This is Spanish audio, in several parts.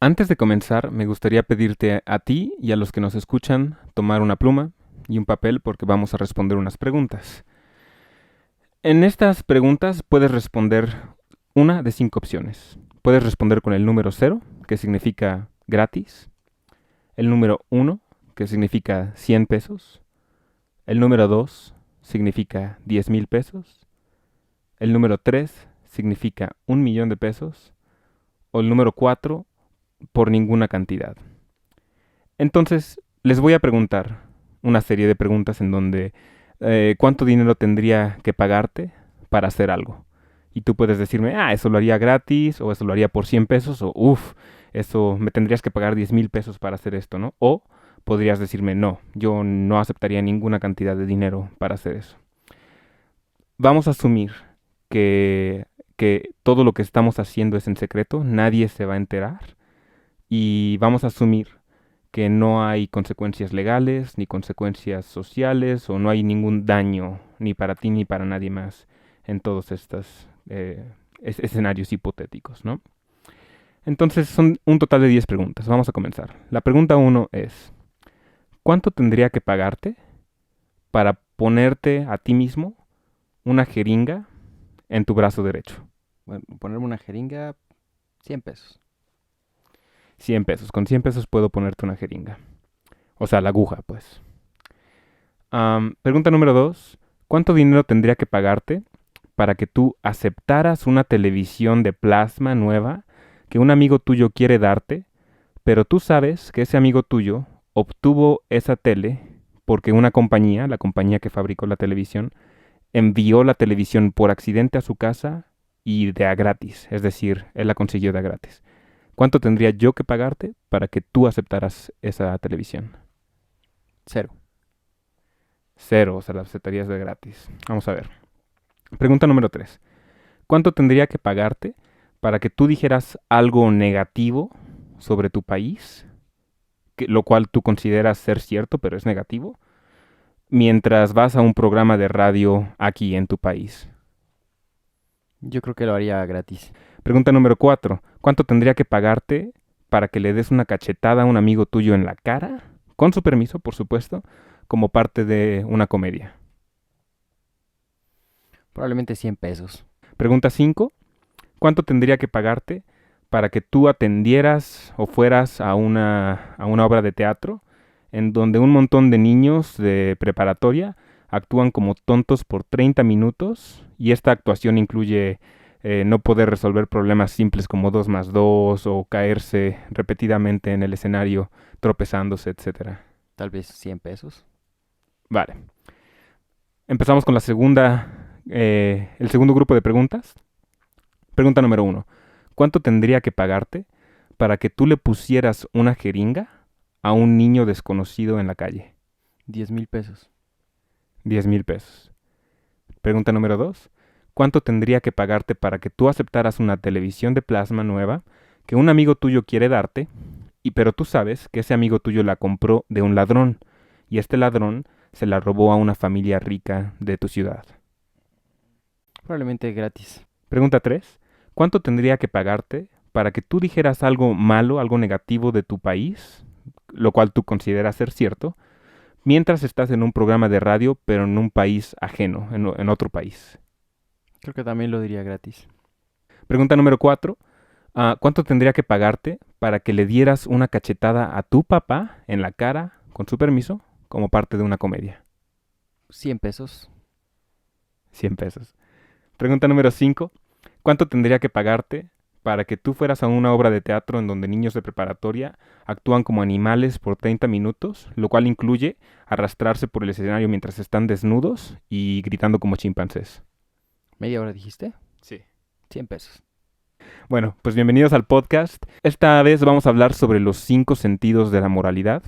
Antes de comenzar, me gustaría pedirte a ti y a los que nos escuchan tomar una pluma y un papel porque vamos a responder unas preguntas. En estas preguntas puedes responder una de 5 opciones. Puedes responder con el número 0, que significa gratis, el número 1, que significa 100 pesos, el número 2 significa 10,000 pesos, el número 3 significa 1,000,000 de pesos, o el número 4 por ninguna cantidad. Entonces, les voy a preguntar una serie de preguntas en donde ¿cuánto dinero tendría que pagarte para hacer algo? Y tú puedes decirme, eso lo haría gratis, o eso lo haría por 100 pesos, o eso me tendrías que pagar 10,000 pesos para hacer esto, ¿no? O podrías decirme, no, yo no aceptaría ninguna cantidad de dinero para hacer eso. Vamos a asumir que todo lo que estamos haciendo es en secreto, nadie se va a enterar. Y vamos a asumir que no hay consecuencias legales, ni consecuencias sociales, o no hay ningún daño, ni para ti ni para nadie más, en todos estos escenarios hipotéticos, ¿no? Entonces son un total de 10 preguntas. Vamos a comenzar. La pregunta 1 es, ¿cuánto tendría que pagarte para ponerte a ti mismo una jeringa en tu brazo derecho? Bueno, ponerme una jeringa, 100 pesos. 100 pesos. Con 100 pesos puedo ponerte una jeringa. O sea, la aguja, pues. Pregunta número 2. ¿Cuánto dinero tendría que pagarte para que tú aceptaras una televisión de plasma nueva que un amigo tuyo quiere darte, pero tú sabes que ese amigo tuyo obtuvo esa tele porque una compañía, la compañía que fabricó la televisión, envió la televisión por accidente a su casa y de a gratis? Es decir, él la consiguió de a gratis. ¿Cuánto tendría yo que pagarte para que tú aceptaras esa televisión? 0. 0, o sea, la aceptarías de gratis. Vamos a ver. Pregunta número 3. ¿Cuánto tendría que pagarte para que tú dijeras algo negativo sobre tu país, lo cual tú consideras ser cierto, pero es negativo, mientras vas a un programa de radio aquí en tu país? Yo creo que lo haría gratis. Pregunta número 4. ¿Cuánto tendría que pagarte para que le des una cachetada a un amigo tuyo en la cara, con su permiso, por supuesto, como parte de una comedia? Probablemente 100 pesos. Pregunta 5. ¿Cuánto tendría que pagarte para que tú atendieras o fueras a una obra de teatro en donde un montón de niños de preparatoria actúan como tontos por 30 minutos y esta actuación incluye no poder resolver problemas simples como 2 más 2 o caerse repetidamente en el escenario tropezándose, etc.? Tal vez 100 pesos. Vale. Empezamos con el segundo grupo de preguntas. Pregunta número 1. ¿Cuánto tendría que pagarte para que tú le pusieras una jeringa a un niño desconocido en la calle? 10,000 pesos. 10,000 pesos. Pregunta número 2. ¿Cuánto tendría que pagarte para que tú aceptaras una televisión de plasma nueva que un amigo tuyo quiere darte, pero tú sabes que ese amigo tuyo la compró de un ladrón y este ladrón se la robó a una familia rica de tu ciudad? Probablemente gratis. Pregunta 3. ¿Cuánto tendría que pagarte para que tú dijeras algo malo, algo negativo de tu país, lo cual tú consideras ser cierto, mientras estás en un programa de radio, pero en un país ajeno, en otro país? Creo que también lo diría gratis. Pregunta número 4. ¿Cuánto tendría que pagarte para que le dieras una cachetada a tu papá en la cara, con su permiso, como parte de una comedia? 100 pesos. 100 pesos. Pregunta número 5. ¿Cuánto tendría que pagarte para que tú fueras a una obra de teatro en donde niños de preparatoria actúan como animales por 30 minutos, lo cual incluye arrastrarse por el escenario mientras están desnudos y gritando como chimpancés? ¿Media hora dijiste? Sí. 100 pesos. Bueno, pues bienvenidos al podcast. Esta vez vamos a hablar sobre los 5 sentidos de la moralidad.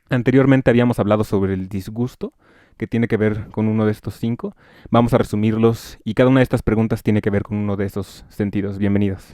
Anteriormente habíamos hablado sobre el disgusto, que tiene que ver con uno de estos 5. Vamos a resumirlos y cada una de estas preguntas tiene que ver con uno de esos sentidos. Bienvenidos.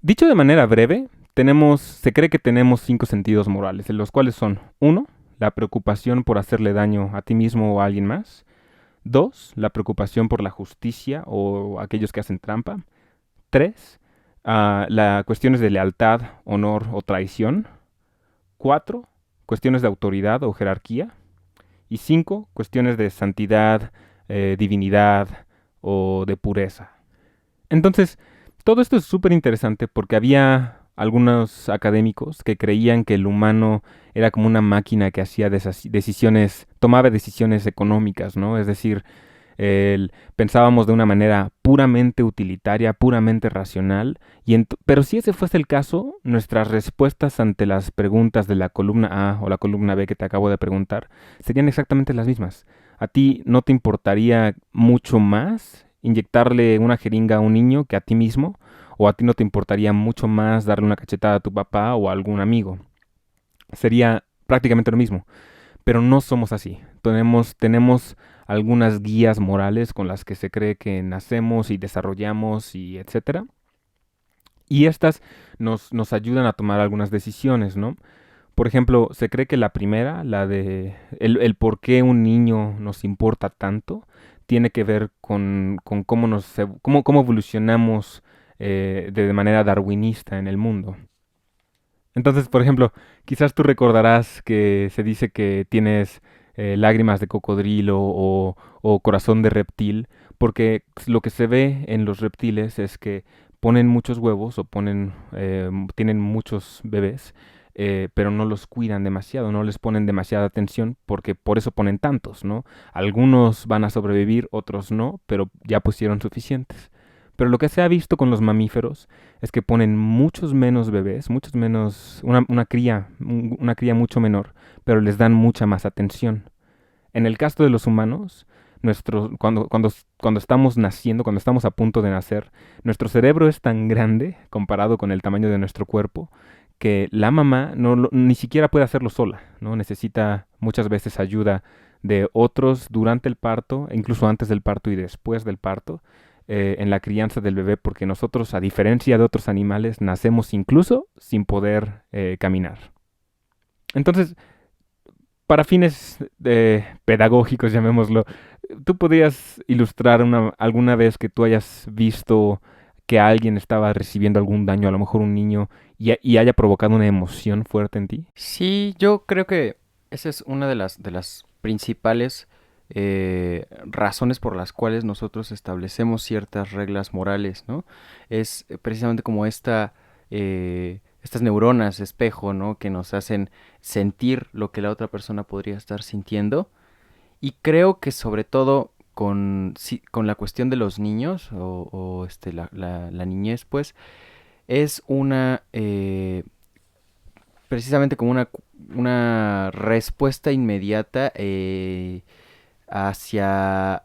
Dicho de manera breve, se cree que tenemos 5 sentidos morales, los cuales son: uno, la preocupación por hacerle daño a ti mismo o a alguien más; 2, la preocupación por la justicia o aquellos que hacen trampa; 3, las cuestiones de lealtad, honor o traición; 4, cuestiones de autoridad o jerarquía; y 5, cuestiones de santidad, divinidad o de pureza. Entonces, todo esto es súper interesante porque había algunos académicos que creían que el humano era como una máquina que hacía decisiones, tomaba decisiones económicas, ¿no? Es decir, pensábamos de una manera puramente utilitaria, puramente racional, pero si ese fuese el caso, nuestras respuestas ante las preguntas de la columna A o la columna B que te acabo de preguntar serían exactamente las mismas. ¿A ti no te importaría mucho más inyectarle una jeringa a un niño que a ti mismo? ¿O a ti no te importaría mucho más darle una cachetada a tu papá o a algún amigo? Sería prácticamente lo mismo, pero no somos así. Tenemos algunas guías morales con las que se cree que nacemos y desarrollamos y etcétera. Y estas nos ayudan a tomar algunas decisiones, ¿no? Por ejemplo, se cree que la primera, la de el por qué un niño nos importa tanto, tiene que ver con cómo evolucionamos de manera darwinista en el mundo. Entonces, por ejemplo, quizás tú recordarás que se dice que tienes lágrimas de cocodrilo o corazón de reptil, porque lo que se ve en los reptiles es que ponen muchos huevos o tienen muchos bebés, pero no los cuidan demasiado, no les ponen demasiada atención, porque por eso ponen tantos, ¿no? Algunos van a sobrevivir, otros no, pero ya pusieron suficientes. Pero lo que se ha visto con los mamíferos es que ponen muchos menos bebés, muchos menos, una cría mucho menor, pero les dan mucha más atención. En el caso de los humanos, cuando estamos naciendo, cuando estamos a punto de nacer, nuestro cerebro es tan grande comparado con el tamaño de nuestro cuerpo que la mamá ni siquiera puede hacerlo sola, ¿no? Necesita muchas veces ayuda de otros durante el parto, e incluso antes del parto y después del parto, en la crianza del bebé, porque nosotros, a diferencia de otros animales, nacemos incluso sin poder caminar. Entonces, para fines pedagógicos, llamémoslo, ¿tú podrías ilustrar alguna vez que tú hayas visto que alguien estaba recibiendo algún daño, a lo mejor un niño, y haya provocado una emoción fuerte en ti? Sí, yo creo que esa es una de las principales razones por las cuales nosotros establecemos ciertas reglas morales, ¿no? Es precisamente como estas neuronas espejo, ¿no? Que nos hacen sentir lo que la otra persona podría estar sintiendo. Y creo que sobre todo con la cuestión de los niños la niñez, pues, es precisamente como una respuesta inmediata hacia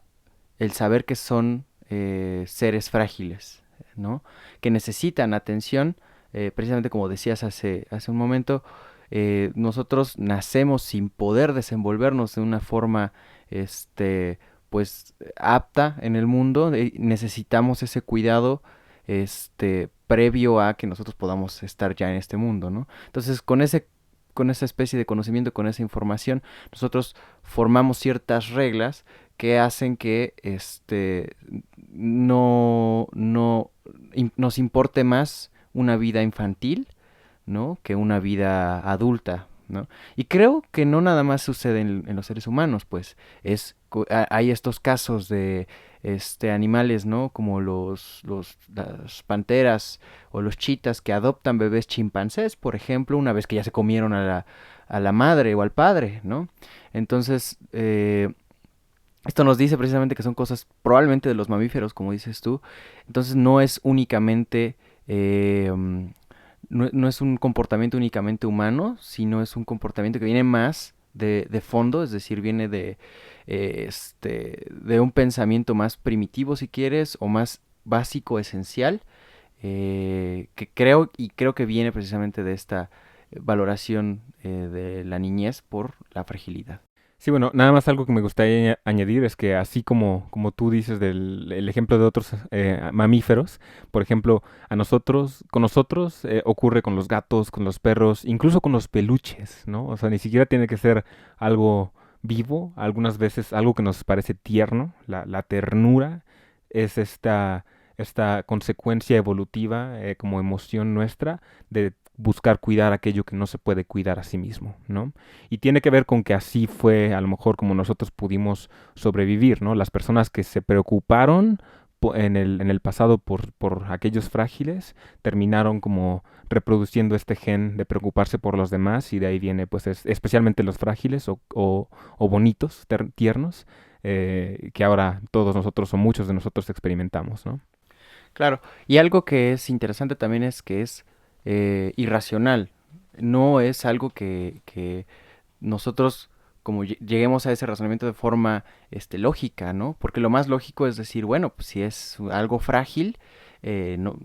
el saber que son seres frágiles, ¿no? Que necesitan atención precisamente como decías hace un momento, nosotros nacemos sin poder desenvolvernos de una forma, este, pues, apta en el mundo. Necesitamos ese cuidado, previo a que nosotros podamos estar ya en este mundo, ¿no? Entonces, con esa especie de conocimiento, con esa información, nosotros formamos ciertas reglas que hacen que, nos importe más una vida infantil, ¿no? Que una vida adulta, ¿no? Y creo que no nada más sucede en los seres humanos, pues hay estos casos de animales, ¿no? Como las panteras o los chitas que adoptan bebés chimpancés, por ejemplo, una vez que ya se comieron a la madre o al padre, ¿no? Entonces, esto nos dice precisamente que son cosas probablemente de los mamíferos, como dices tú. Entonces no es únicamente, no es un comportamiento únicamente humano, sino es un comportamiento que viene más de fondo, es decir, viene de un pensamiento más primitivo, si quieres, o más básico, esencial, que creo que viene precisamente de esta valoración de la niñez por la fragilidad. Sí, bueno, nada más algo que me gustaría añadir es que así como tú dices del el ejemplo de otros mamíferos, por ejemplo, con nosotros ocurre con los gatos, con los perros, incluso con los peluches, ¿no? O sea, ni siquiera tiene que ser algo vivo, algunas veces algo que nos parece tierno, la ternura es esta consecuencia evolutiva como emoción nuestra de buscar cuidar aquello que no se puede cuidar a sí mismo, ¿no? Y tiene que ver con que así fue a lo mejor como nosotros pudimos sobrevivir, ¿no? Las personas que se preocuparon en el pasado por aquellos frágiles terminaron como reproduciendo este gen de preocuparse por los demás y de ahí viene pues especialmente los frágiles o bonitos, tiernos, que ahora todos nosotros o muchos de nosotros experimentamos, ¿no? Claro, y algo que es interesante también es que es irracional. No es algo que nosotros como lleguemos a ese razonamiento de forma lógica, ¿no? Porque lo más lógico es decir, bueno, pues si es algo frágil, no,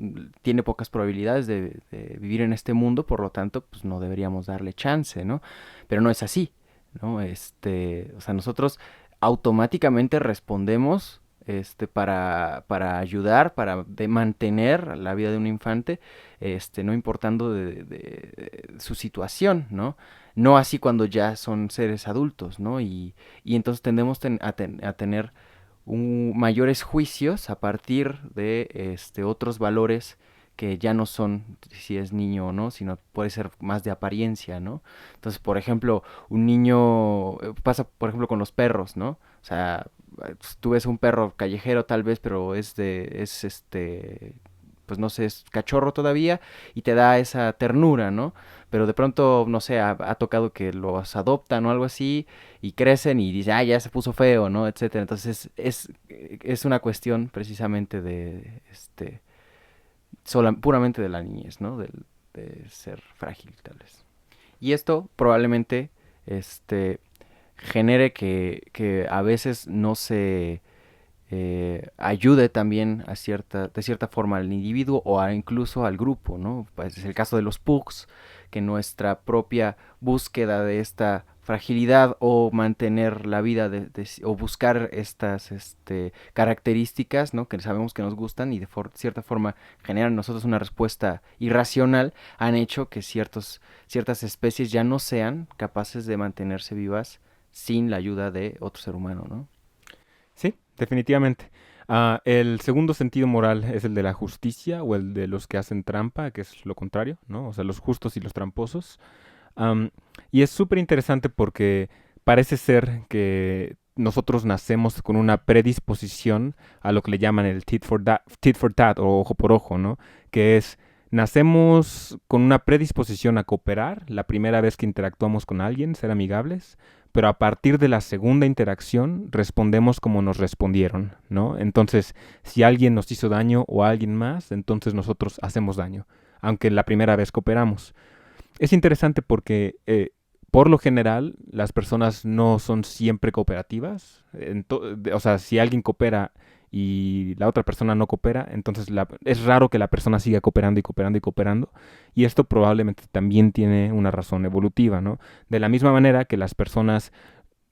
tiene pocas probabilidades de vivir en este mundo, por lo tanto, pues no deberíamos darle chance, ¿no? Pero no es así, ¿no? O sea, nosotros automáticamente respondemos para ayudar, mantener la vida de un infante, no importando de su situación, ¿no? No así cuando ya son seres adultos, ¿no? Y entonces tendemos a tener mayores juicios a partir de otros valores que ya no son si es niño o no, sino puede ser más de apariencia, ¿no? Entonces, por ejemplo, un niño pasa, por ejemplo, con los perros, ¿no? O sea, tú ves un perro callejero tal vez, pero pues no sé, es cachorro todavía y te da esa ternura, ¿no? Pero de pronto, no sé, ha tocado que los adoptan o algo así y crecen y dicen, ah, ya se puso feo, ¿no? Etcétera. Entonces es una cuestión precisamente de, puramente de la niñez, ¿no? De ser frágil, tal vez. Y esto probablemente, este, genere que a veces no se ayude también de cierta forma al individuo o incluso al grupo, ¿no? Pues es el caso de los pugs, que nuestra propia búsqueda de esta fragilidad o mantener la vida o buscar estas características, ¿no? Que sabemos que nos gustan y de cierta forma generan en nosotros una respuesta irracional, han hecho que ciertas especies ya no sean capaces de mantenerse vivas sin la ayuda de otro ser humano, ¿no? Sí, definitivamente. El segundo sentido moral es el de la justicia o el de los que hacen trampa, que es lo contrario, ¿no? O sea, los justos y los tramposos. Am, y es súper interesante porque parece ser que nosotros nacemos con una predisposición a lo que le llaman el tit for tat o ojo por ojo, ¿no? Que es, nacemos con una predisposición a cooperar la primera vez que interactuamos con alguien, ser amigables, pero a partir de la segunda interacción respondemos como nos respondieron, ¿no? Entonces, si alguien nos hizo daño o a alguien más, entonces nosotros hacemos daño, aunque la primera vez cooperamos. Es interesante porque por lo general las personas no son siempre cooperativas. O sea, si alguien coopera y la otra persona no coopera, entonces es raro que la persona siga cooperando y cooperando y cooperando, y esto probablemente también tiene una razón evolutiva, ¿no? De la misma manera que las personas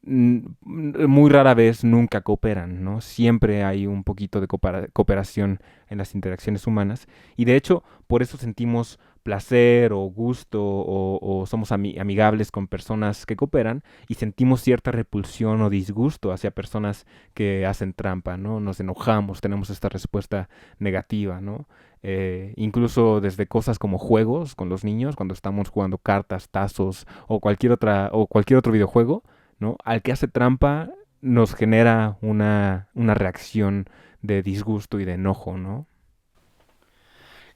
muy rara vez nunca cooperan, ¿no? Siempre hay un poquito de cooperación en las interacciones humanas y de hecho por eso sentimos placer o gusto o somos amigables con personas que cooperan y sentimos cierta repulsión o disgusto hacia personas que hacen trampa, ¿no? Nos enojamos, tenemos esta respuesta negativa, ¿no? Incluso desde cosas como juegos con los niños, cuando estamos jugando cartas, tazos o cualquier otro videojuego, ¿no? Al que hace trampa nos genera una reacción de disgusto y de enojo, ¿no?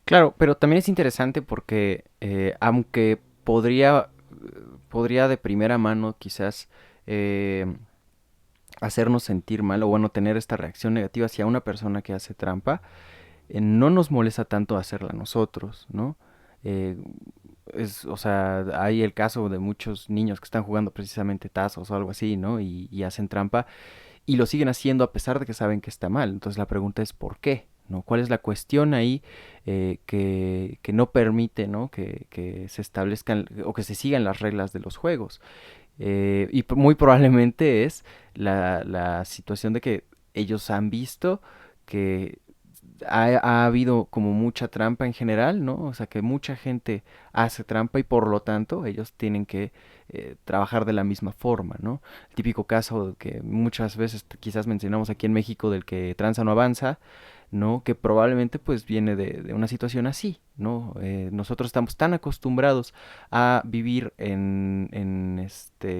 Claro, pero también es interesante porque aunque podría de primera mano quizás eh, hacernos sentir mal o bueno, tener esta reacción negativa hacia una persona que hace trampa, no nos molesta tanto hacerla nosotros, ¿no? Eh, o sea, hay el caso de muchos niños que están jugando precisamente tazos o algo así, ¿no? Y hacen trampa y lo siguen haciendo a pesar de que saben que está mal. Entonces la pregunta es ¿por qué? ¿No? ¿Cuál es la cuestión ahí que no permite, ¿no? Que se establezcan o que se sigan las reglas de los juegos? Muy probablemente es la situación de que ellos han visto que ha habido como mucha trampa en general, ¿no? O sea, que mucha gente hace trampa y por lo tanto ellos tienen que trabajar de la misma forma, ¿no? El típico caso que muchas veces quizás mencionamos aquí en México del que tranza no avanza, ¿no? Que probablemente pues viene de una situación así, ¿no? Nosotros estamos tan acostumbrados a vivir en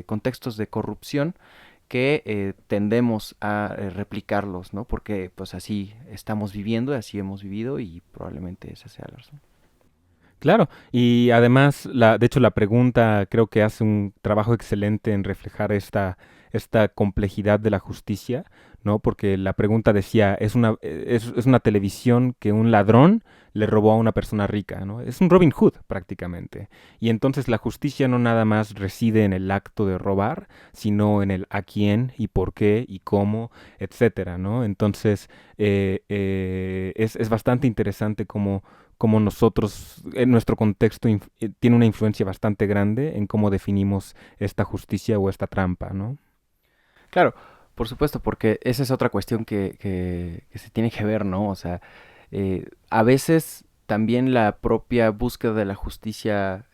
contextos de corrupción que tendemos a replicarlos, ¿no? Porque pues así estamos viviendo, así hemos vivido y probablemente esa sea la razón. Claro, y además, de hecho, la pregunta creo que hace un trabajo excelente en reflejar esta complejidad de la justicia, ¿no? Porque la pregunta decía, es una televisión que un ladrón le robó a una persona rica, ¿no? Es un Robin Hood prácticamente. Y entonces la justicia no nada más reside en el acto de robar, sino en el a quién y por qué y cómo, etcétera, ¿no? Entonces, es bastante interesante cómo nosotros, en nuestro contexto, tiene una influencia bastante grande en cómo definimos esta justicia o esta trampa, ¿no? Claro, por supuesto, porque esa es otra cuestión que se tiene que ver, ¿no? O sea, a veces también la propia búsqueda de la justicia,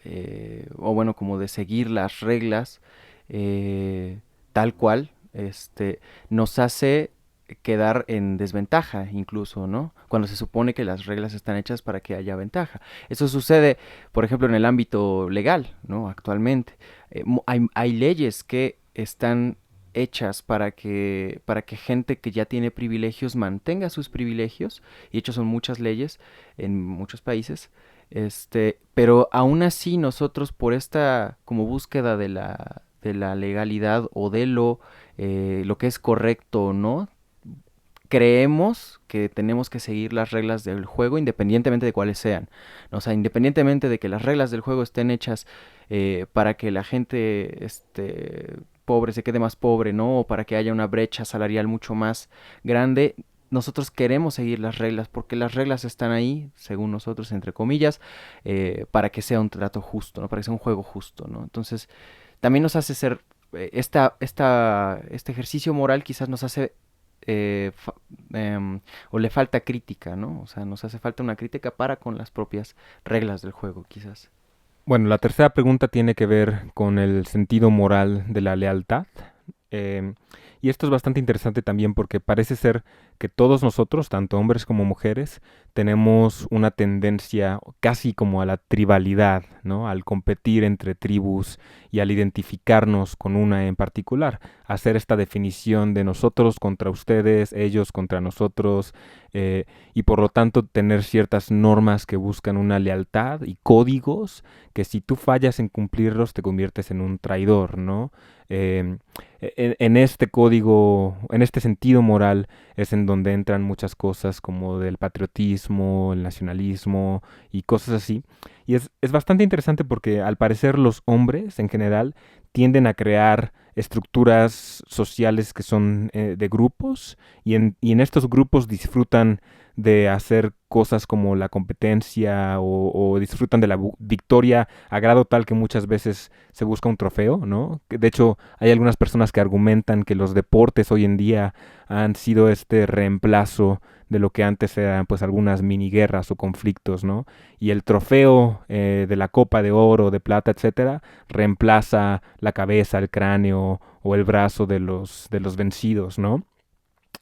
o bueno, como de seguir las reglas tal cual, nos hace quedar en desventaja incluso, ¿no? Cuando se supone que las reglas están hechas para que haya ventaja. Eso sucede, por ejemplo, en el ámbito legal, ¿no? Actualmente. Hay leyes que están hechas para que gente que ya tiene privilegios mantenga sus privilegios, y hechos son muchas leyes en muchos países, pero aún así nosotros por esta como búsqueda de la legalidad o de lo que es correcto o no, creemos que tenemos que seguir las reglas del juego independientemente de cuáles sean, ¿no? O sea, independientemente de que las reglas del juego estén hechas para que la gente pobre se quede más pobre, ¿no? O para que haya una brecha salarial mucho más grande. Nosotros queremos seguir las reglas porque las reglas están ahí, según nosotros, entre comillas, para que sea un trato justo, ¿no? Para que sea un juego justo, ¿no? Entonces, también nos hace ser, este ejercicio moral quizás nos hace eh, fa- o le falta crítica, ¿no? O sea, nos hace falta una crítica para con las propias reglas del juego, quizás. Bueno, la tercera pregunta tiene que ver con el sentido moral de la lealtad. Em, y esto es bastante interesante también porque parece ser que todos nosotros, tanto hombres como mujeres, tenemos una tendencia casi como a la tribalidad, ¿no? Al competir entre tribus y al identificarnos con una en particular, hacer esta definición de nosotros contra ustedes, ellos contra nosotros, y por lo tanto tener ciertas normas que buscan una lealtad y códigos que si tú fallas en cumplirlos te conviertes en un traidor, ¿no? Em, en este código, en este sentido moral, es en donde entran muchas cosas como del patriotismo, el nacionalismo y cosas así. Y es bastante interesante porque al parecer los hombres en general tienden a crear estructuras sociales que son de grupos y en estos grupos disfrutan de hacer cosas como la competencia o disfrutan de la victoria a grado tal que muchas veces se busca un trofeo, ¿no? De hecho, hay algunas personas que argumentan que los deportes hoy en día han sido este reemplazo de lo que antes eran pues algunas mini guerras o conflictos, ¿no? Y el trofeo de la copa de oro, de plata, etcétera, reemplaza la cabeza, el cráneo o el brazo de los vencidos, ¿no?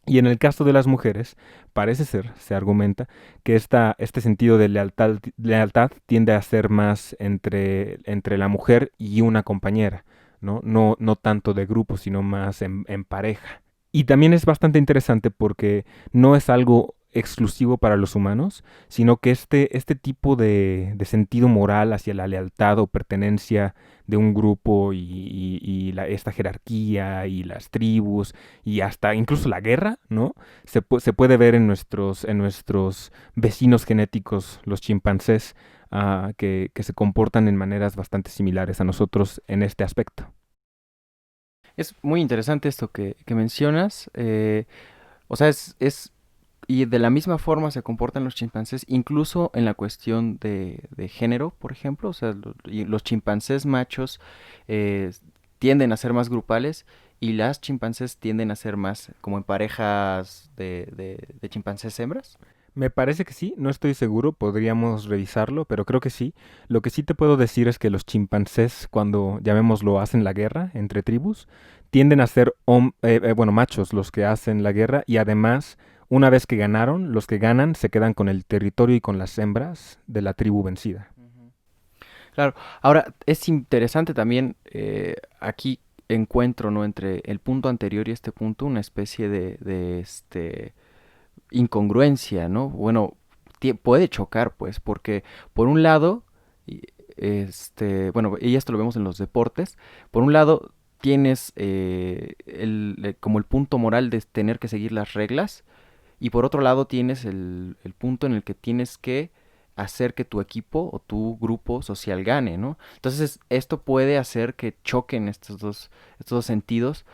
Y en el caso de las mujeres, parece ser, se argumenta, que este sentido de lealtad tiende a ser más entre la mujer y una compañera, ¿no? No tanto de grupo, sino más en pareja. Y también es bastante interesante porque no es algo exclusivo para los humanos, sino que este tipo de sentido moral hacia la lealtad o pertenencia de un grupo esta jerarquía y las tribus y hasta incluso la guerra, ¿no? Se puede ver en nuestros vecinos genéticos, los chimpancés, que se comportan en maneras bastante similares a nosotros en este aspecto. Es muy interesante esto que mencionas. O sea, y de la misma forma se comportan los chimpancés, incluso en la cuestión de género, por ejemplo. O sea, y los chimpancés machos eh, tienden a ser más grupales y las chimpancés tienden a ser más como en parejas de chimpancés hembras. Me parece que sí, no estoy seguro, podríamos revisarlo, pero creo que sí. Lo que sí te puedo decir es que los chimpancés, cuando llamémoslo hacen la guerra entre tribus, tienden a ser bueno, machos los que hacen la guerra y además, una vez que ganaron, los que ganan se quedan con el territorio y con las hembras de la tribu vencida. Ujú. Claro, ahora es interesante también aquí encuentro, ¿no? Entre el punto anterior y este punto una especie de incongruencia, ¿no? Bueno, puede chocar, pues, porque por un lado, y, bueno, y esto lo vemos en los deportes, por un lado tienes como el punto moral de tener que seguir las reglas, y por otro lado tienes el punto en el que tienes que hacer que tu equipo o tu grupo social gane, ¿no? Entonces esto puede hacer que choquen estos dos sentidos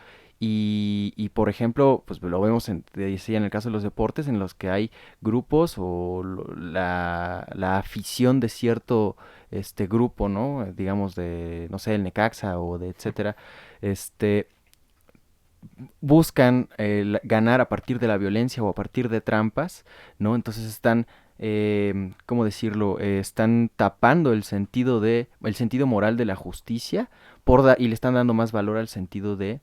y, por ejemplo, pues lo vemos te decía, en el caso de los deportes en los que hay grupos o la afición de cierto grupo, ¿no? Digamos de, no sé, el Necaxa o de etcétera, este, buscan ganar a partir de la violencia o a partir de trampas, ¿no? Entonces están, ¿cómo decirlo? Están tapando el sentido moral de la justicia y le están dando más valor al sentido de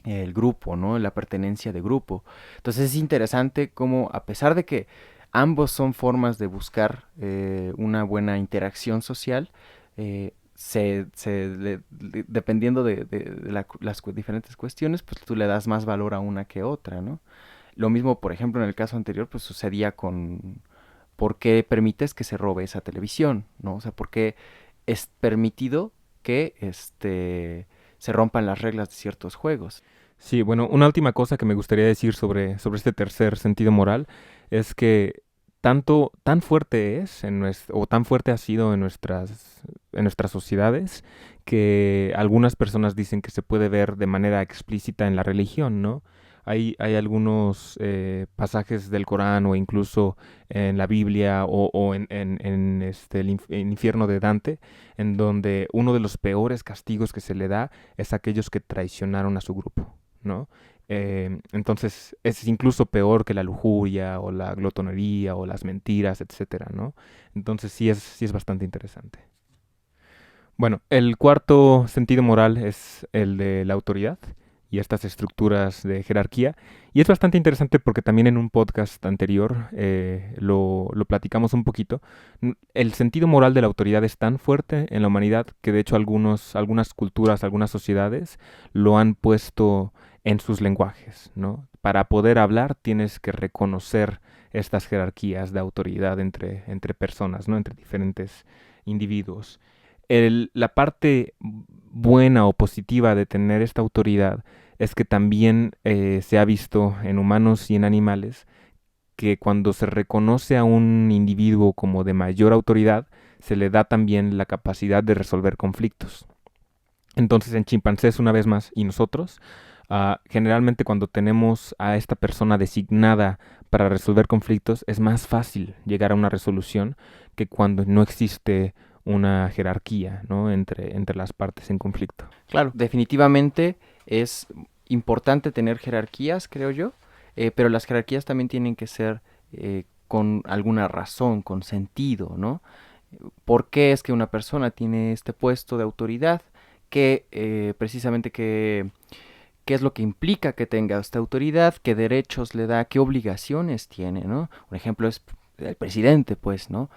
el grupo, ¿no? La pertenencia de grupo. Entonces es interesante cómo, a pesar de que ambos son formas de buscar una buena interacción social, dependiendo las diferentes cuestiones, pues tú le das más valor a una que otra, ¿no? Lo mismo, por ejemplo, en el caso anterior, pues sucedía con por qué permites que se robe esa televisión, ¿no? O sea, por qué es permitido que se rompan las reglas de ciertos juegos. Sí, bueno, una última cosa que me gustaría decir sobre este tercer sentido moral es que tan fuerte es o tan fuerte ha sido en nuestras sociedades que algunas personas dicen que se puede ver de manera explícita en la religión, ¿no? Hay algunos pasajes del Corán o incluso en la Biblia o el infierno de Dante, en donde uno de los peores castigos que se le da es a aquellos que traicionaron a su grupo, ¿no? Entonces es incluso peor que la lujuria o la glotonería o las mentiras, etcétera, ¿no? Entonces sí es bastante interesante. Bueno, el cuarto sentido moral es el de la autoridad y estas estructuras de jerarquía. Y es bastante interesante porque también en un podcast anterior lo platicamos un poquito. El sentido moral de la autoridad es tan fuerte en la humanidad que de hecho algunas culturas, algunas sociedades lo han puesto en sus lenguajes, ¿no? Para poder hablar tienes que reconocer estas jerarquías de autoridad entre personas, ¿no? Entre diferentes individuos. La parte buena o positiva de tener esta autoridad es que también se ha visto en humanos y en animales que cuando se reconoce a un individuo como de mayor autoridad, se le da también la capacidad de resolver conflictos. Entonces en chimpancés una vez más y nosotros, generalmente cuando tenemos a esta persona designada para resolver conflictos es más fácil llegar a una resolución que cuando no existe una jerarquía, ¿no? entre las partes en conflicto. Claro, definitivamente es importante tener jerarquías, creo yo, pero las jerarquías también tienen que ser con alguna razón, con sentido, ¿no? ¿Por qué es que una persona tiene este puesto de autoridad? ¿Qué precisamente qué es lo que implica que tenga esta autoridad? ¿Qué derechos le da? ¿Qué obligaciones tiene, ¿no? Un ejemplo es el presidente, pues, ¿no?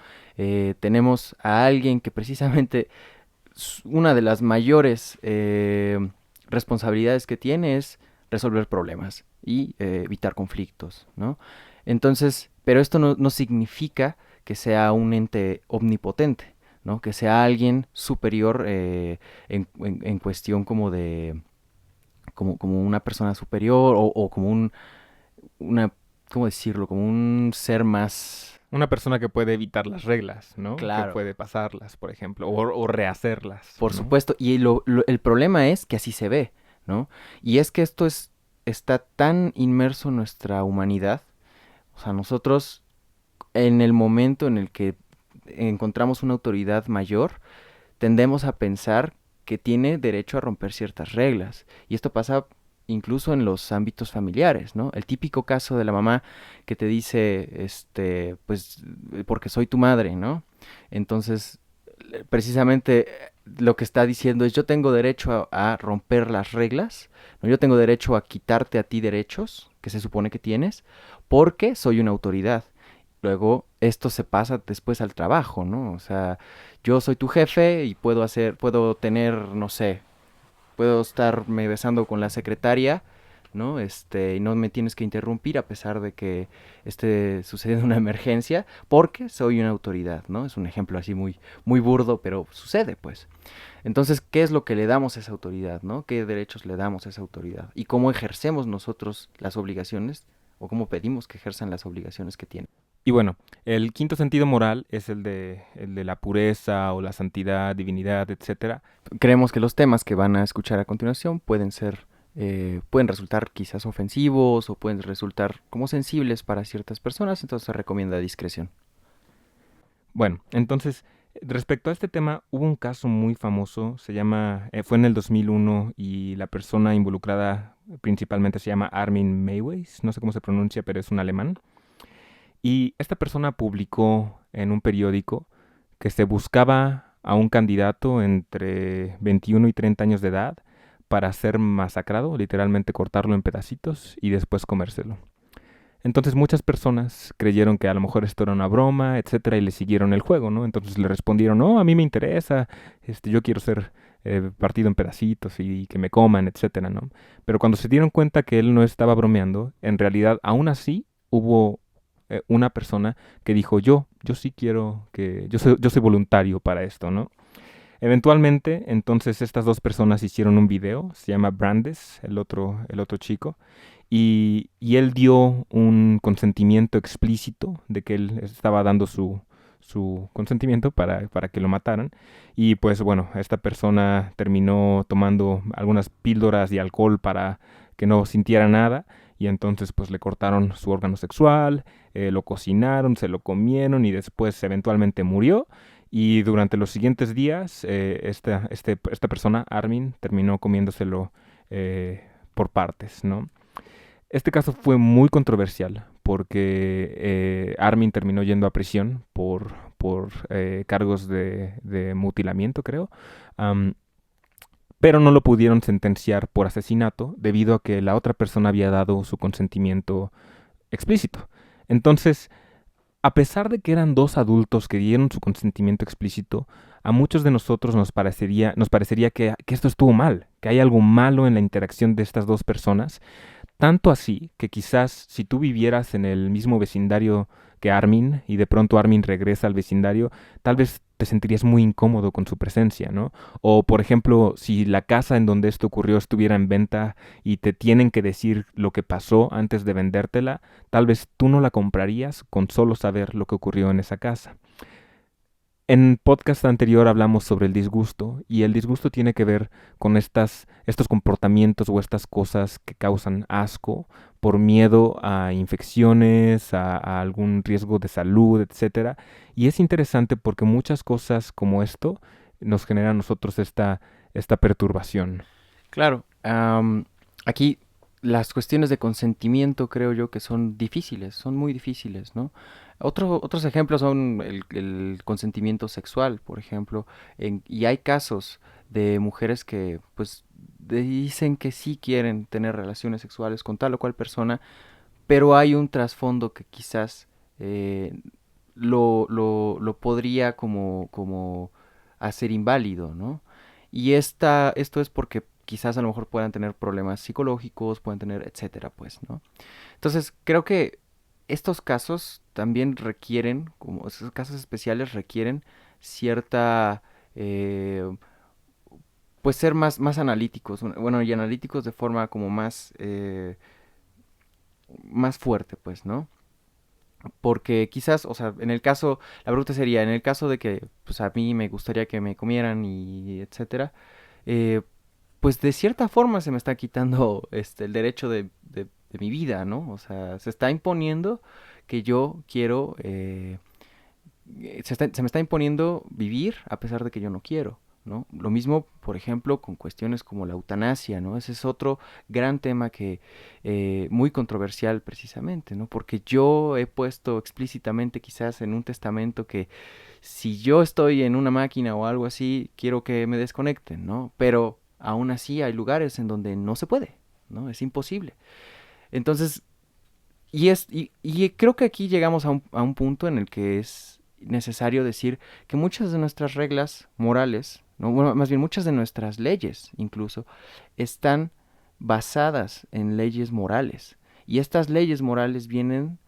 Tenemos a alguien que precisamente una de las mayores responsabilidades que tiene es resolver problemas y evitar conflictos, ¿no? Entonces, pero esto no significa que sea un ente omnipotente, ¿no? Que sea alguien superior en cuestión como de, como una persona superior o como una, ¿cómo decirlo? Como un ser más Una persona que puede evitar las reglas, ¿no? Que claro. puede pasarlas, por ejemplo, o rehacerlas, Por ¿no? supuesto, y el problema es que así se ve, ¿no? Y es que está tan inmerso en nuestra humanidad, o sea, nosotros en el momento en el que encontramos una autoridad mayor, tendemos a pensar que tiene derecho a romper ciertas reglas. Y esto pasa incluso en los ámbitos familiares, ¿no? El típico caso de la mamá que te dice, pues, porque soy tu madre, ¿no? Entonces, precisamente lo que está diciendo es yo tengo derecho a romper las reglas, ¿no? Yo tengo derecho a quitarte a ti derechos que se supone que tienes porque soy una autoridad. Luego esto se pasa después al trabajo, ¿no? O sea, yo soy tu jefe y puedo tener, no sé, puedo estarme besando con la secretaria, ¿no? Y no me tienes que interrumpir a pesar de que esté sucediendo una emergencia, porque soy una autoridad, ¿no? Es un ejemplo así muy burdo, pero sucede, pues. Entonces, ¿qué es lo que le damos a esa autoridad, ¿no? ¿Qué derechos le damos a esa autoridad? Y cómo ejercemos nosotros las obligaciones o cómo pedimos que ejerzan las obligaciones que tienen. Y bueno, el quinto sentido moral es el de la pureza o la santidad, divinidad, etcétera. Creemos que los temas que van a escuchar a continuación pueden resultar quizás ofensivos o pueden resultar como sensibles para ciertas personas, entonces se recomienda discreción. Bueno, entonces, respecto a este tema, hubo un caso muy famoso, fue en el 2001 y la persona involucrada principalmente se llama Armin Meiwes, no sé cómo se pronuncia, pero es un alemán. Y esta persona publicó en un periódico que se buscaba a un candidato entre 21 y 30 años de edad para ser masacrado, literalmente cortarlo en pedacitos y después comérselo. Entonces muchas personas creyeron que a lo mejor esto era una broma, etcétera, y le siguieron el juego, ¿no? Entonces le respondieron, no, a mí me interesa, yo quiero ser partido en pedacitos y que me coman, etcétera, ¿no? Pero cuando se dieron cuenta que él no estaba bromeando, en realidad aún así hubo una persona que dijo, yo sí quiero yo soy voluntario para esto, ¿no? Eventualmente, entonces estas dos personas hicieron un video, se llama Brandes, el otro chico, y él dio un consentimiento explícito de que él estaba dando su consentimiento para que lo mataran. Y pues bueno, esta persona terminó tomando algunas píldoras de alcohol para que no sintiera nada. Y entonces pues le cortaron su órgano sexual, lo cocinaron, se lo comieron y después eventualmente murió. Y durante los siguientes días, esta persona, Armin, terminó comiéndoselo por partes, ¿no? Este caso fue muy controversial porque Armin terminó yendo a prisión por cargos de mutilamiento, creo. Am, pero no lo pudieron sentenciar por asesinato debido a que la otra persona había dado su consentimiento explícito. Entonces, a pesar de que eran dos adultos que dieron su consentimiento explícito, a muchos de nosotros nos parecería que esto estuvo mal, que hay algo malo en la interacción de estas dos personas, tanto así que quizás si tú vivieras en el mismo vecindario que Armin y de pronto Armin regresa al vecindario, tal vez te sentirías muy incómodo con su presencia, ¿no? O por ejemplo, si la casa en donde esto ocurrió estuviera en venta y te tienen que decir lo que pasó antes de vendértela, tal vez tú no la comprarías con solo saber lo que ocurrió en esa casa. En podcast anterior hablamos sobre el disgusto y el disgusto tiene que ver con estos comportamientos o estas cosas que causan asco por miedo a infecciones, a algún riesgo de salud, etcétera. Y es interesante porque muchas cosas como esto nos generan a nosotros esta perturbación. Claro, aquí las cuestiones de consentimiento creo yo que son difíciles, son muy difíciles, ¿no? Otros ejemplos son el consentimiento sexual, por ejemplo, y hay casos de mujeres que pues dicen que sí quieren tener relaciones sexuales con tal o cual persona, pero hay un trasfondo que quizás eh, lo podría como hacer inválido, ¿no? Y esto es porque quizás a lo mejor puedan tener problemas psicológicos, pueden tener, etcétera, pues, ¿no? Entonces, creo que estos casos también requieren, como esos casos especiales requieren cierta, eh, pues ser más analíticos, bueno, y analíticos de forma como más fuerte, pues, ¿no? Porque quizás, o sea, la pregunta sería, en el caso de que, pues a mí me gustaría que me comieran y etcétera, eh, pues de cierta forma se me está quitando el derecho de mi vida, ¿no? O sea, se está imponiendo que yo quiero, se me está imponiendo vivir a pesar de que yo no quiero, ¿no? Lo mismo, por ejemplo, con cuestiones como la eutanasia, ¿no? Ese es otro gran tema que muy controversial precisamente, ¿no? Porque yo he puesto explícitamente quizás en un testamento que si yo estoy en una máquina o algo así, quiero que me desconecten, ¿no? Pero aún así hay lugares en donde no se puede, ¿no? Es imposible. Entonces, y creo que aquí llegamos a un punto en el que es necesario decir que muchas de nuestras reglas morales, ¿no? Bueno, más bien muchas de nuestras leyes incluso, están basadas en leyes morales. Y estas leyes morales vienen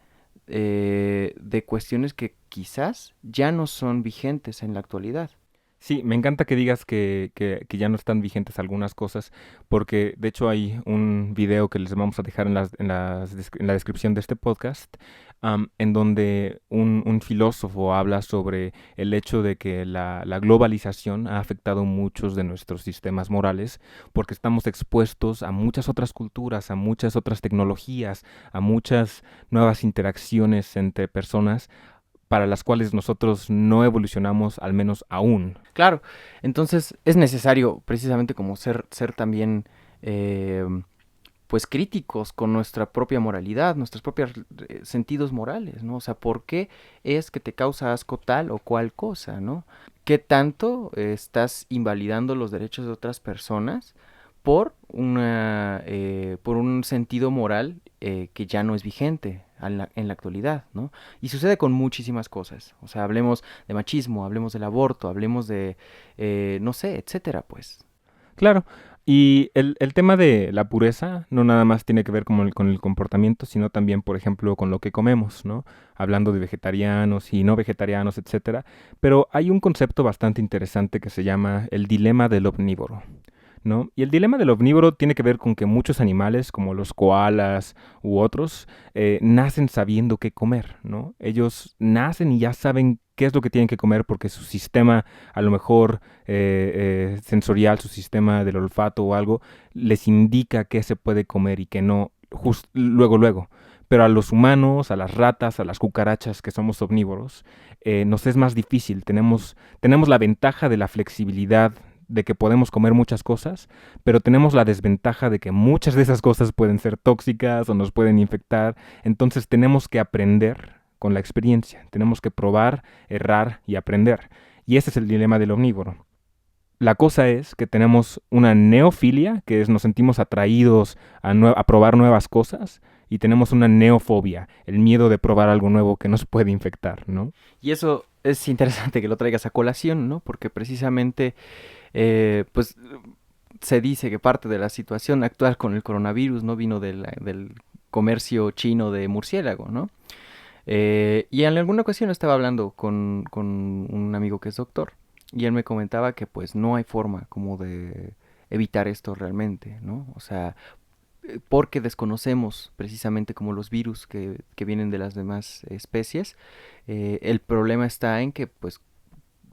de cuestiones que quizás ya no son vigentes en la actualidad. Sí, me encanta que digas que ya no están vigentes algunas cosas, porque de hecho hay un video que les vamos a dejar en la descripción de este podcast, en donde un filósofo habla sobre el hecho de que la globalización ha afectado muchos de nuestros sistemas morales, porque estamos expuestos a muchas otras culturas, a muchas otras tecnologías, a muchas nuevas interacciones entre personas para las cuales nosotros no evolucionamos, al menos aún. Claro, entonces es necesario precisamente como ser también eh, pues críticos con nuestra propia moralidad, nuestros propios sentidos morales, ¿no? O sea, ¿por qué es que te causa asco tal o cual cosa, ¿no? ¿Qué tanto estás invalidando los derechos de otras personas por un sentido moral que ya no es vigente en la actualidad, ¿no? Y sucede con muchísimas cosas. O sea, hablemos de machismo, hablemos del aborto, hablemos de, no sé, etcétera, pues. Claro, y el tema de la pureza no nada más tiene que ver con el comportamiento, sino también, por ejemplo, con lo que comemos, ¿no? Hablando de vegetarianos y no vegetarianos, etcétera. Pero hay un concepto bastante interesante que se llama el dilema del omnívoro. ¿No? Y el dilema del omnívoro tiene que ver con que muchos animales, como los koalas u otros, nacen sabiendo qué comer, ¿no? Ellos nacen y ya saben qué es lo que tienen que comer porque su sistema, a lo mejor sensorial, su sistema del olfato o algo, les indica qué se puede comer y qué no, luego, luego. Pero a los humanos, a las ratas, a las cucarachas que somos omnívoros, nos es más difícil. Tenemos la ventaja de la flexibilidad de que podemos comer muchas cosas, pero tenemos la desventaja de que muchas de esas cosas pueden ser tóxicas o nos pueden infectar. Entonces tenemos que aprender con la experiencia. Tenemos que probar, errar y aprender. Y ese es el dilema del omnívoro. La cosa es que tenemos una neofilia, que es nos sentimos atraídos a probar nuevas cosas, y tenemos una neofobia, el miedo de probar algo nuevo que nos puede infectar, ¿no? Y eso es interesante que lo traigas a colación, ¿no? Porque precisamente, pues, se dice que parte de la situación actual con el coronavirus, ¿no? Vino del comercio chino de murciélago, ¿no? Y en alguna ocasión estaba hablando con un amigo que es doctor y él me comentaba que pues no hay forma como de evitar esto realmente, ¿no? O sea, porque desconocemos precisamente como los virus que vienen de las demás especies, el problema está en que pues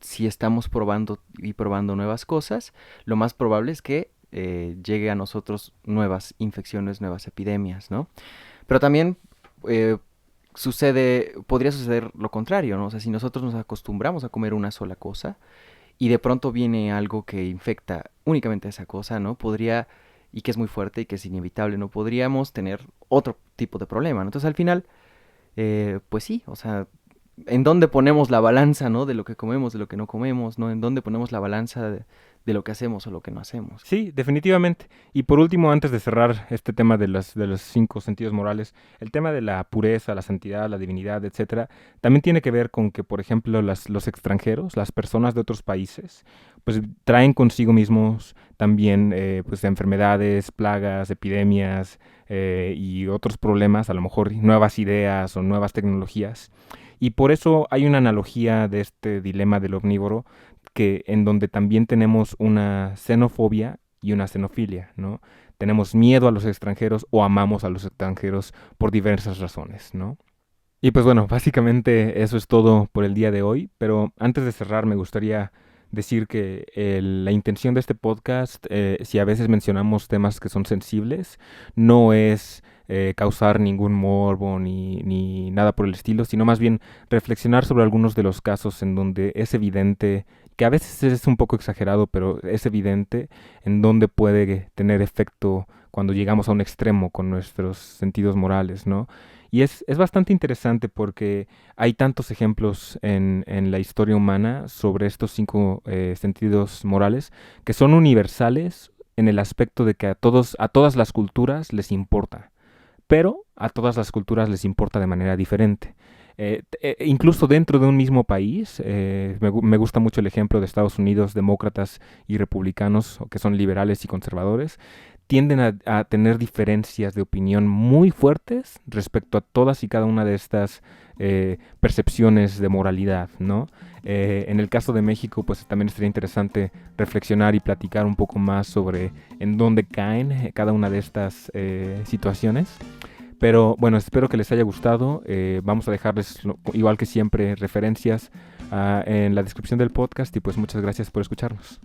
si estamos probando y probando nuevas cosas, lo más probable es que llegue a nosotros nuevas infecciones, nuevas epidemias, ¿no? Pero también eh, podría suceder lo contrario, ¿no? O sea, si nosotros nos acostumbramos a comer una sola cosa y de pronto viene algo que infecta únicamente esa cosa, ¿no? Y que es muy fuerte y que es inevitable, ¿no? Podríamos tener otro tipo de problema, ¿no? Entonces al final, pues sí, o sea, ¿en dónde ponemos la balanza, ¿no? De lo que comemos, de lo que no comemos, ¿no? ¿En dónde ponemos la balanza de lo que hacemos o lo que no hacemos? Sí, definitivamente. Y por último, antes de cerrar este tema de los cinco sentidos morales, el tema de la pureza, la santidad, la divinidad, etcétera, también tiene que ver con que, por ejemplo, los extranjeros, las personas de otros países, pues traen consigo mismos también pues enfermedades, plagas, epidemias y otros problemas, a lo mejor nuevas ideas o nuevas tecnologías. Y por eso hay una analogía de este dilema del omnívoro que en donde también tenemos una xenofobia y una xenofilia, ¿no? Tenemos miedo a los extranjeros o amamos a los extranjeros por diversas razones, ¿no? Y pues bueno, básicamente eso es todo por el día de hoy, pero antes de cerrar me gustaría decir que la intención de este podcast, si a veces mencionamos temas que son sensibles, no es causar ningún morbo ni nada por el estilo, sino más bien reflexionar sobre algunos de los casos en donde es evidente, que a veces es un poco exagerado, pero es evidente en donde puede tener efecto cuando llegamos a un extremo con nuestros sentidos morales, ¿no? Y es bastante interesante porque hay tantos ejemplos en la historia humana sobre estos cinco sentidos morales que son universales en el aspecto de que a todas las culturas les importa, pero a todas las culturas les importa de manera diferente. Incluso dentro de un mismo país, me gusta mucho el ejemplo de Estados Unidos, demócratas y republicanos, que son liberales y conservadores, tienden a tener diferencias de opinión muy fuertes respecto a todas y cada una de estas percepciones de moralidad, ¿no? En el caso de México, pues también sería interesante reflexionar y platicar un poco más sobre en dónde caen cada una de estas situaciones. Pero bueno, espero que les haya gustado. Vamos a dejarles, igual que siempre, referencias en la descripción del podcast y pues muchas gracias por escucharnos.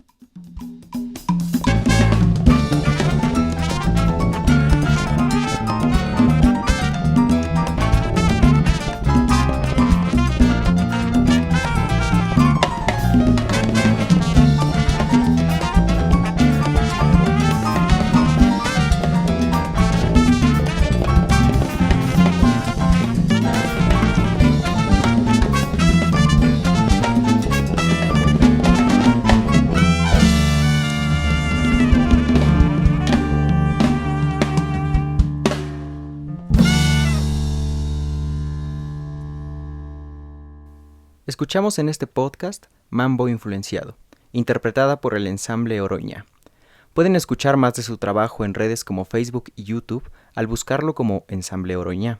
Escuchamos en este podcast Mambo Influenciado, interpretada por el ensamble Oroña. Pueden escuchar más de su trabajo en redes como Facebook y YouTube al buscarlo como Ensamble Oroña.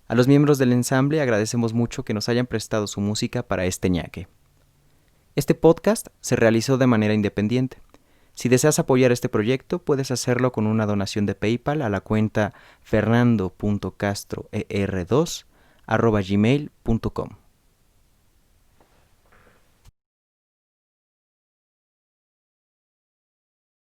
A los miembros del ensamble agradecemos mucho que nos hayan prestado su música para este ñaque. Este podcast se realizó de manera independiente. Si deseas apoyar este proyecto, puedes hacerlo con una donación de PayPal a la cuenta fernando.castroer2@gmail.com.